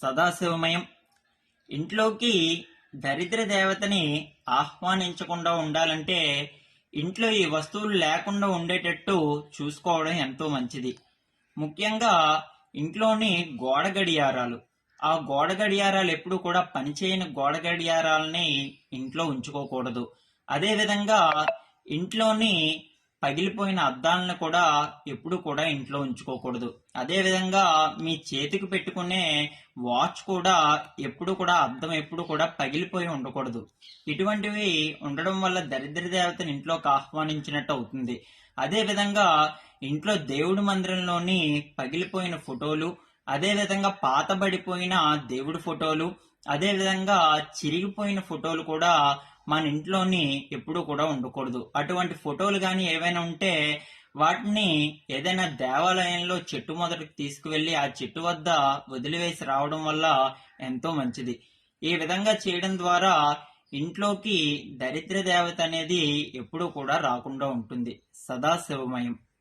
సదాశివమయం. ఇంట్లోకి దరిద్ర దేవతని ఆహ్వానించకుండా ఉండాలంటే ఇంట్లో ఈ వస్తువులు లేకుండా ఉండేటట్టు చూసుకోవడం ఎంతో మంచిది. ముఖ్యంగా ఇంట్లోని గోడ గడియారాలు, ఆ గోడ గడియారాలు ఎప్పుడు కూడా పనిచేయని గోడ గడియారాలని ఇంట్లో ఉంచుకోకూడదు. అదేవిధంగా ఇంట్లోని పగిలిపోయిన అద్దాలను కూడా ఎప్పుడు కూడా ఇంట్లో ఉంచుకోకూడదు. అదేవిధంగా మీ చేతికి పెట్టుకునే వాచ్ కూడా ఎప్పుడు కూడా అద్దం ఎప్పుడు కూడా పగిలిపోయి ఉండకూడదు. ఇటువంటివి ఉండడం వల్ల దరిద్ర దేవతను ఇంట్లోకి ఆహ్వానించినట్టు అవుతుంది. అదేవిధంగా ఇంట్లో దేవుడి మందిరంలోని పగిలిపోయిన ఫోటోలు, అదేవిధంగా పాతబడిపోయిన దేవుడి ఫోటోలు, అదేవిధంగా చిరిగిపోయిన ఫోటోలు కూడా మన ఇంట్లోని ఎప్పుడు కూడా ఉండకూడదు. అటువంటి ఫోటోలు కానీ ఏవైనా ఉంటే వాటిని ఏదైనా దేవాలయంలో చెట్టు మొదటికి తీసుకువెళ్లి ఆ చెట్టు వద్ద వదిలివేసి రావడం వల్ల ఎంతో మంచిది. ఈ విధంగా చేయడం ద్వారా ఇంట్లోకి దరిద్ర దేవత అనేది ఎప్పుడూ కూడా రాకుండా ఉంటుంది. సదాశివమయం.